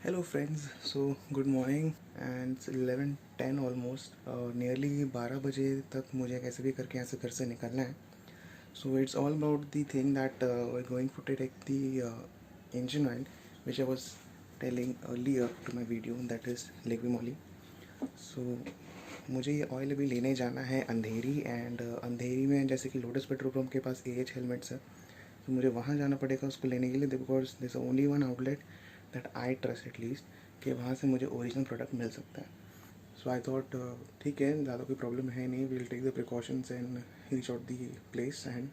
Hello friends, so good morning and 11:10 almost, nearly 12 बजे तक मुझे कैसे भी करके यहाँ से घर से निकलना है. So it's all about the thing that we going to take the engine oil which I was telling earlier to my video, that is Liqui Moly. सो मुझे ये ऑयल अभी लेने जाना है अंधेरी. एंड अंधेरी में जैसे कि लोटस पेट्रोल पम्प के पास AH हेलमेट्स है, तो मुझे वहाँ जाना पड़ेगा उसको लेने के लिए, because this only one outlet that I trust at least कि वहाँ से मुझे ओरिजिनल प्रोडक्ट मिल सकता है. सो आई थॉट ठीक है, ज़्यादा कोई प्रॉब्लम है नहीं, we'll take the precautions and reach out the place and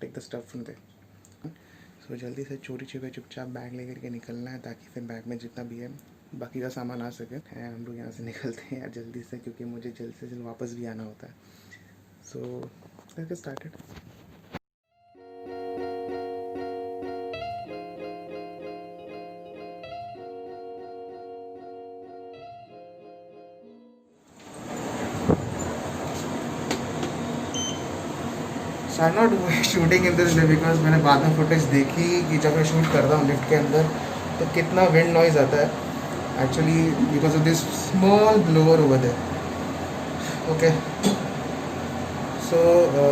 take the stuff from there. So जल्दी से चोरी छिपे चुपचाप बैग लेकर के निकलना है, ताकि फिर बैग में जितना भी है बाकी का सामान आ सके. एंड हम लोग यहाँ से निकलते हैं यार जल्दी से, क्योंकि मुझे जल्द से जल्द वापस भी आना होता है. So let's get started. So I not shooting in this day because मैंने बाद में फुटेज देखी कि जब मैं शूट करता हूँ लिफ्ट के अंदर तो कितना विंड नॉइज़ आता है actually because of this small blower over there. Okay, so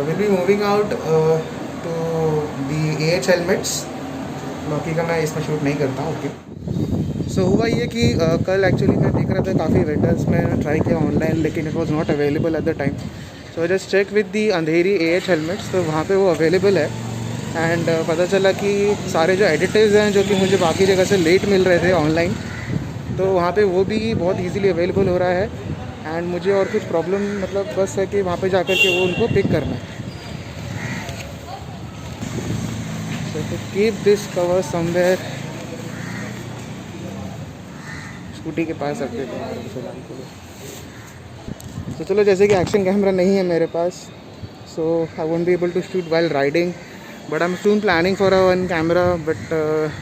will be moving out to the AH helmets. बाकी का मैं इसमें शूट नहीं करता हूँ. ओके, सो हुआ ये कि कल एक्चुअली मैं देख रहा था काफ़ी वेंडर्स में ट्राई किया ऑनलाइन, लेकिन it was not available at the time. So just check with the Andheri AH helmets, तो वहाँ पे वो अवेलेबल है. एंड पता चला कि सारे जो एडिटिव्स हैं जो कि मुझे बाकी जगह से लेट मिल रहे थे ऑनलाइन, तो वहाँ पे वो भी बहुत इजीली अवेलेबल हो रहा है. एंड मुझे और कुछ प्रॉब्लम मतलब बस है कि वहाँ पे जाकर के वो उनको पिक करना है. So to keep this cover somewhere scooty के पास रखते थे. तो चलो, जैसे कि एक्शन कैमरा नहीं है मेरे पास, so I won't be able to shoot while riding, but I am soon planning for a one camera, but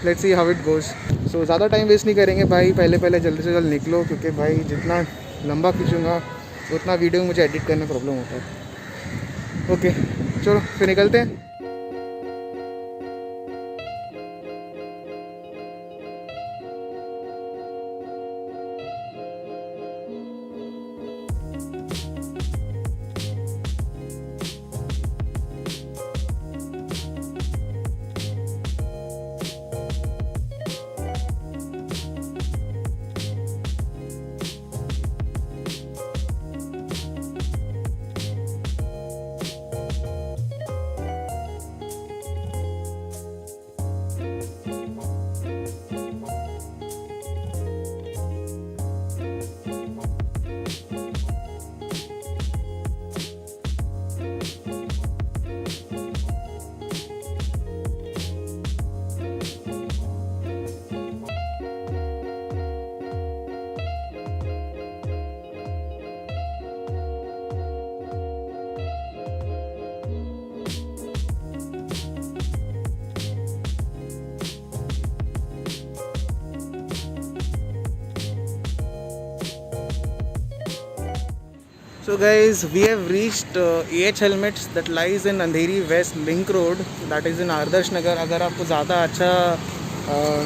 let's see how it goes. So ज़्यादा टाइम वेस्ट नहीं करेंगे भाई, पहले जल्दी से जल्द निकलो, क्योंकि भाई जितना लंबा खींचूँगा उतना वीडियो मुझे एडिट करने में प्रॉब्लम होता है. ओके, चलो फिर निकलते हैं. So guys, we have reached AH Helmets that lies in Andheri West Link Road, that is in Adarsh Nagar. अगर आपको ज़्यादा अच्छा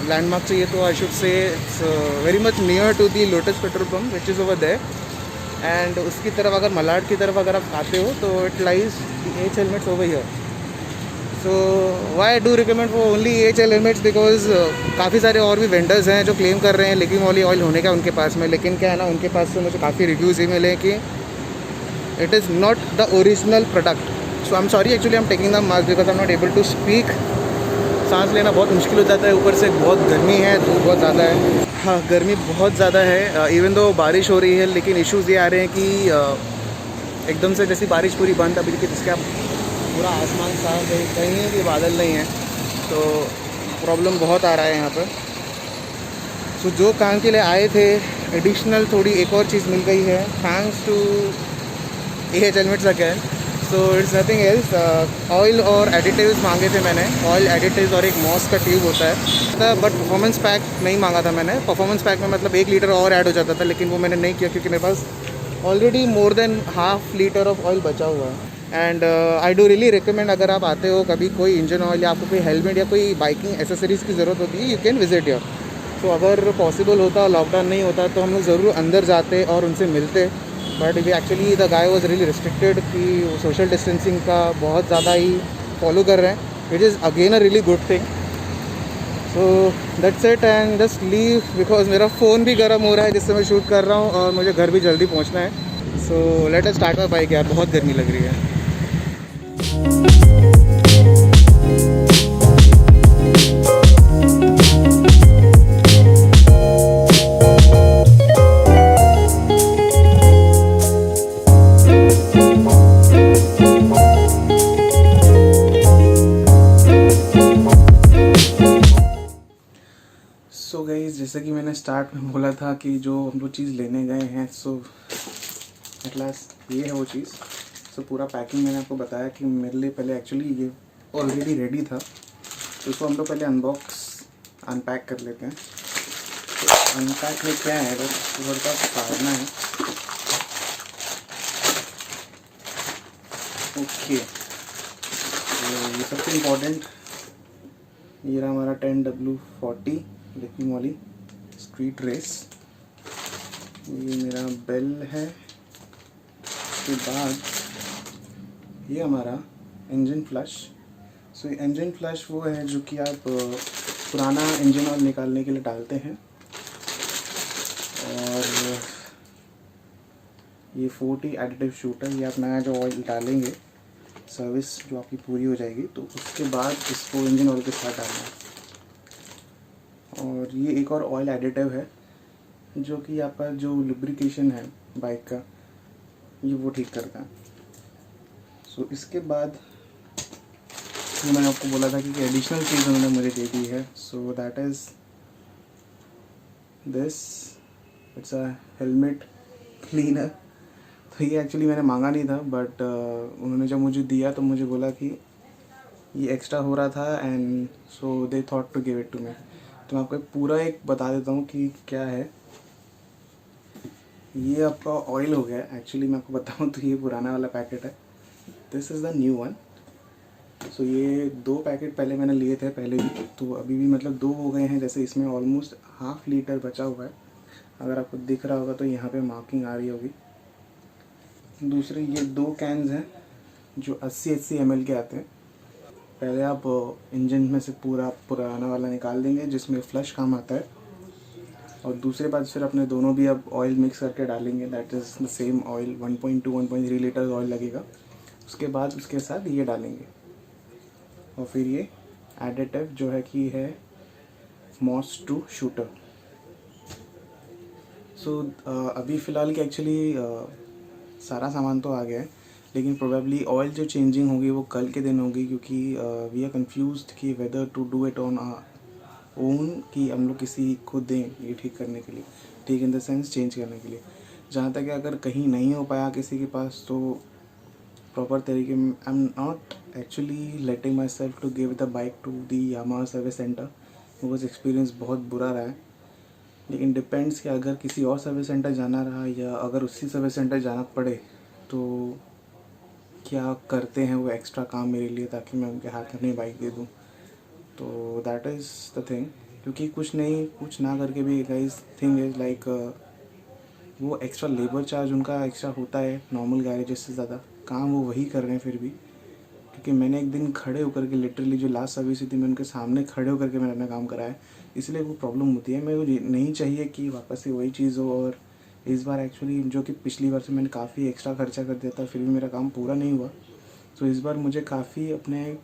लैंडमार्क चाहिए तो I should say it's very much near to the Lotus petrol pump which is over there. And उसकी तरफ अगर मलाड की तरफ अगर आप आते हो तो it lies AH Helmets over here. So why I do recommend for only AH Helmets because काफ़ी सारे और भी वेंडर्स हैं जो क्लेम कर रहे हैं लिक्वी मॉली ऑयल होने का उनके पास में, लेकिन क्या है ना, उनके पास से मुझे काफ़ी रिव्यूज़ ही मिले कि it is not the original product. So I'm sorry, actually I'm taking the mask because I'm not able to speak. सांस लेना बहुत मुश्किल हो जाता है, ऊपर से बहुत गर्मी है, धूप बहुत ज़्यादा है. हाँ, गर्मी बहुत ज़्यादा है. इवन दो बारिश हो रही है, लेकिन इश्यूज़ ये आ रहे हैं कि एकदम से जैसी बारिश पूरी बंद, अभी कि जिसका पूरा आसमान साफ है, कहीं भी बादल नहीं है, तो प्रॉब्लम बहुत आ रहा है यहाँ पर. सो जो काम के लिए आए थे एडिशनल थोड़ी एक और चीज़ मिल गई है, thanks to AH Helmets again. So it's nothing else. Oil और एडिटिव्स मांगे थे मैंने, ऑयल एडिटिव्स और एक मॉस का ट्यूब होता है, बट परफॉर्मेंस पैक नहीं मांगा था मैंने. परफॉर्मेंस पैक में मतलब 1 लीटर और ऐड हो जाता था, लेकिन वो मैंने नहीं किया क्योंकि मेरे पास already more than ½ litre of oil बचा हुआ है. And I do really recommend, अगर आप आते हो कभी कोई इंजन ऑयल या आपको कोई हेलमेट या कोई बाइकिंग एसेसरीज़ की ज़रूरत होती है, यू कैन विजिट योर. तो अगर पॉसिबल होता, लॉकडाउन नहीं होता, तो हम लोग ज़रूर अंदर जाते और उनसे मिलते। But we actually the guy was really restricted कि वो सोशल डिस्टेंसिंग का बहुत ज़्यादा ही फॉलो कर रहे हैं, which is again a really good thing. So that's it and just leave, because मेरा फ़ोन भी गर्म हो रहा है जिससे मैं शूट कर रहा हूँ और मुझे घर भी जल्दी पहुँचना है। So let us start my bike यार, बहुत गर्मी लग रही है। सो गाइस, जैसे कि मैंने स्टार्ट में बोला था कि जो हम लोग चीज़ लेने गए हैं, सो एट लास्ट ये है वो चीज़। सो पूरा पैकिंग मैंने आपको बताया कि मेरे लिए पहले एक्चुअली ये ऑलरेडी रेडी था, तो इसको हम लोग पहले अनपैक कर लेते हैं। तो अनपैक में क्या है, बस थोड़ा सा फाड़ना है। ओके, तो ये सबसे इम्पोर्टेंट, ये रहा हमारा 10W40 लिखने वाली स्ट्रीट रेस। ये मेरा बेल है। उसके बाद ये हमारा इंजन फ्लश। सो इंजन फ्लश वो है जो कि आप पुराना इंजन ऑयल निकालने के लिए डालते हैं। और ये 40 एडिटिव शूटर, ये आप नया जो ऑयल डालेंगे, सर्विस जो आपकी पूरी हो जाएगी, तो उसके बाद इसको इंजन ऑयल के साथ डालना है। और ये एक और ऑयल एडिटिव है जो कि आपका जो लुब्रिकेशन है बाइक का, ये वो ठीक करता है। सो इसके बाद जो मैंने आपको बोला था कि एडिशनल चीज़ उन्होंने मुझे दे दी है, so that is this, it's a helmet cleaner. तो ये एक्चुअली मैंने मांगा नहीं था, बट उन्होंने जब मुझे दिया तो मुझे बोला कि ये एक्स्ट्रा हो रहा था and so they thought to give it to me. तो मैं आपको पूरा एक बता देता हूँ कि क्या है। ये आपका ऑयल हो गया। एक्चुअली मैं आपको बताऊँ तो ये पुराना वाला पैकेट है, this is the new one. So ये 2 पैकेट पहले मैंने लिए थे पहले भी, तो अभी भी मतलब 2 हो गए हैं। जैसे इसमें ऑलमोस्ट ½ लीटर बचा हुआ है, अगर आपको दिख रहा होगा तो यहाँ पे मार्किंग आ रही होगी। दूसरे ये 2 कैन्स हैं जो 80-80 ml के आते हैं। पहले आप इंजन में से पूरा पुराना वाला निकाल देंगे जिसमें फ्लश काम आता है, और दूसरे बाद फिर अपने दोनों भी अब ऑयल मिक्स करके डालेंगे। That is the same oil, 1.2-1.3 litre oil लगेगा। उसके बाद उसके साथ ये डालेंगे, और फिर ये एडिटिव जो है कि है मॉस टू शूटर। सो अभी फ़िलहाल कि एक्चुअली सारा सामान तो आ गया है, लेकिन प्रोबेबली ऑयल जो चेंजिंग होगी वो कल के दिन होगी, क्योंकि वी आर कंफ्यूज्ड कि whether to do it on own, कि हम लोग किसी को दें ये ठीक करने के लिए, ठीक इन द सेंस चेंज करने के लिए। जहाँ तक अगर कहीं नहीं हो पाया किसी के पास, तो प्रॉपर तरीके में I am not actually letting myself to give the bike to the Yamaha service centre, because experience बहुत बुरा रहा है। लेकिन डिपेंड्स कि अगर किसी और सर्विस सेंटर जाना रहा या अगर उसी सर्विस सेंटर जाना पड़े तो क्या करते हैं वो एक्स्ट्रा काम मेरे लिए, ताकि मैं उनके हाथ में अपनी बाइक दे दूँ। तो दैट इज़ द थिंग, क्योंकि कुछ ना करके भी गाइस थिंग इज़ लाइक वो एक्स्ट्रा लेबर चार्ज उनका एक्स्ट्रा होता है नॉर्मल गैरेजेस से ज़्यादा। काम वो वही कर रहे हैं फिर भी, क्योंकि मैंने एक दिन खड़े होकर के लिटरली जो लास्ट सर्विस हुई थी, मैं उनके सामने खड़े होकर के मैंने अपना काम कराया, इसलिए वो प्रॉब्लम होती है। मैं नहीं चाहिए कि वापस से वही चीज़ हो। और इस बार एक्चुअली जो कि पिछली बार से मैंने काफ़ी एक्स्ट्रा खर्चा कर दिया था, फिर भी मेरा काम पूरा नहीं हुआ। तो इस बार मुझे काफ़ी अपने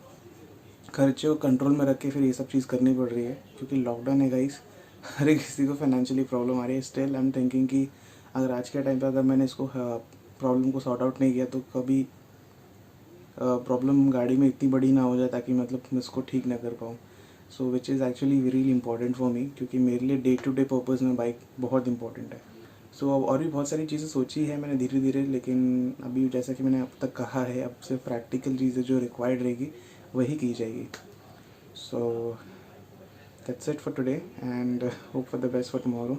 खर्चे को कंट्रोल में रख के फिर ये सब चीज़ करनी पड़ रही है, क्योंकि लॉकडाउन है गाइस, हर एक किसी को फाइनेंशियली प्रॉब्लम आ रही है। स्टिल आई एम थिंकिंग कि अगर आज के टाइम पे अगर मैंने इसको प्रॉब्लम को सॉर्ट आउट नहीं किया तो कभी प्रॉब्लम गाड़ी में इतनी बड़ी ना हो जाए ताकि मतलब मैं इसको ठीक ना कर पाऊँ। So which is actually really important for me, क्योंकि मेरे लिए डे टू डे पर्पज़ में बाइक बहुत इंपॉर्टेंट है। सो अब और भी बहुत सारी चीज़ें सोची है मैंने धीरे धीरे, लेकिन अभी जैसा कि मैंने अब तक कहा है, अब सिर्फ प्रैक्टिकल चीज़ें जो रिक्वायर्ड रहेगी वही की जाएगी। So that's it for today and hope for the best for tomorrow.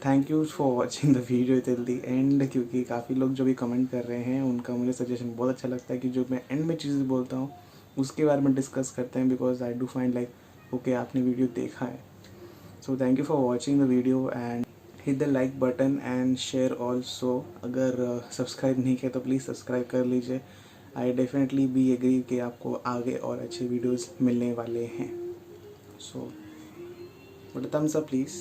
Thank you for watching the video till the end, क्योंकि काफ़ी लोग जो भी कमेंट कर रहे हैं उनका मुझे सजेशन बहुत अच्छा लगता है कि जो मैं एंड में चीज़ें बोलता हूँ उसके बारे में डिस्कस करते हैं, because I do find like okay आपने वीडियो देखा है। So thank you for watching the video and hit the like button and share also. अगर सब्सक्राइब नहीं किया तो प्लीज़ सब्सक्राइब कर लीजिए. आई डेफिनेटली बी एग्री कि आपको आगे और अच्छे वीडियोस मिलने वाले हैं. So but thumbs up please.